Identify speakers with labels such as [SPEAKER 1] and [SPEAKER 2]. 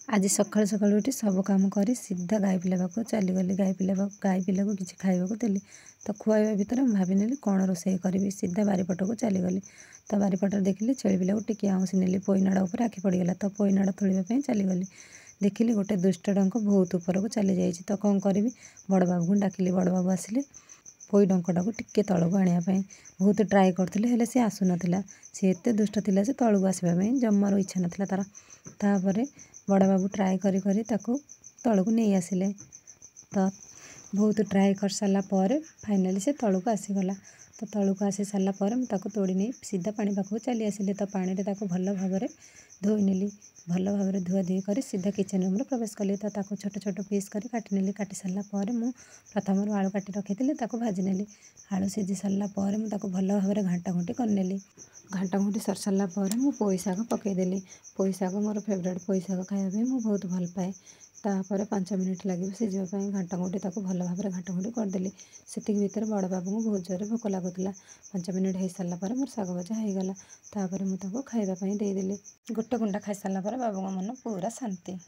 [SPEAKER 1] आज सकाळୁ सकाळୁ उठी ସବୁ କାମ କରି ସିଧା ଗାଈ ପିଇବା ପାଖକୁ ଚାଲିଗଲି। ଗାଈ ପିଲାକୁ କିଛି ଖାଇବାକୁ ଦେଲି। ତ ଖୁଆଇବା ଭିତରେ ମୁଁ ଭାବିନେଲି କ'ଣ ରୋଷେଇ କରିବି। ସିଧା ବାରିପଟକୁ ଚାଲିଗଲି। ତ ବାରିପଟରେ ଦେଖିଲି ଛେଳି ପିଲାକୁ ଟିକିଏ ଆଉଁସି ନେଲି। ପୋଇନାଡ଼ ଉପରେ ଆଖି ପଡ଼ିଗଲା। ତ ପୋଇନାଡ଼ ତୋଳିବା ପାଇଁ ଚାଲିଗଲି। ଦେଖିଲି ଗୋଟେ ଦୁଷ୍ଟ ଡଙ୍କ ବହୁତ ଉପରକୁ ଚାଲିଯାଇଛି। ତ କ'ଣ କରିବି, ବଡ଼ବାବୁଙ୍କୁ ଡାକିଲି। ବଡ଼ବାବୁ ଆସିଲେ ପୋଇ ଡଙ୍କଟାକୁ ଟିକେ ତଳକୁ ଆଣିବା ପାଇଁ। ବହୁତ ଟ୍ରାଏ କରୁଥିଲେ, ହେଲେ ସେ ଆସୁନଥିଲା। ସେ ଏତେ ଦୁଷ୍ଟ ଥିଲା ଯେ ତଳକୁ ଆସିବା ପାଇଁ ଜମାରୁ ଇଚ୍ଛା ନଥିଲା ତା'ର। ତାପରେ ବଡ଼ବାବୁ ଟ୍ରାଏ କରି କରି ତାକୁ ତଳକୁ ନେଇ ଆସିଲେ। ତ ବହୁତ ଟ୍ରାଏ କରିସାରିଲା ପରେ ଫାଇନାଲି ସେ ତଳକୁ ଆସିଗଲା। ତ ତଳକୁ ଆସି ସାରିଲା ପରେ ମୁଁ ତାକୁ ତୋଡ଼ି ନେଇ ସିଧା ପାଣି ପାଖକୁ ଚାଲି ଆସିଲି। ତ ପାଣିରେ ତାକୁ ଭଲ ଭାବରେ ଧୋଇ ନେଲି। ଭଲ ଭାବରେ ଧୁଆଧୁଇ କରି ସିଧା କିଚେନ୍ ରୁମ୍ରେ ପ୍ରବେଶ କଲି। ତ ତାକୁ ଛୋଟ ଛୋଟ ପିସ୍ କରି କାଟି ନେଲି। କାଟି ସାରିଲା ପରେ ମୁଁ ପ୍ରଥମରୁ ଆଳୁ କାଟି ରଖିଥିଲି, ତାକୁ ଭାଜି ନେଲି। ଆଳୁ ସିଝି ସାରିଲା ପରେ ମୁଁ ତାକୁ ଭଲ ଭାବରେ ଘାଣ୍ଟା ଘୁଣ୍ଟି କରିନେଲି। ଘାଣ୍ଟା ଘୁଣ୍ଟି ସରିସାରିଲା ପରେ ମୁଁ ପୋଇ ଶାଗ ପକାଇଦେଲି। ପୋଇ ଶାଗ ମୋର ଫେଭରେଟ୍। ପୋଇ ଶାଗ ଖାଇବା ପାଇଁ ମୁଁ ବହୁତ ଭଲ ପାଏ। ତାପରେ 5 ମିନିଟ୍ ଲାଗିବ ସିଝିବା ପାଇଁ। ଘାଣ୍ଟା ଘୁଣ୍ଟି ତାକୁ ଭଲ ଭାବରେ ଘାଣ୍ଟା ଘୁଣ୍ଟି କରିଦେଲି। ସେତିକି ଭିତରେ ବଡ଼ବାବୁଙ୍କୁ ବହୁତ ଜୋରରେ ଭୋକ ଲାଗୁଥିଲା। 5 ମିନିଟ୍ ହେଇସାରିଲା ପରେ ମୋର ଶାଗ ଭଜା ହେଇଗଲା। ତାପରେ ମୁଁ ତାକୁ ଖାଇବା ପାଇଁ ଦେଇଦେଲି। ଗୋଟେ ଗୁଣ୍ଡା ଖାଇସାରିଲା ପରେ ବାବୁଙ୍କ ମନ ପୁରା ଶାନ୍ତି।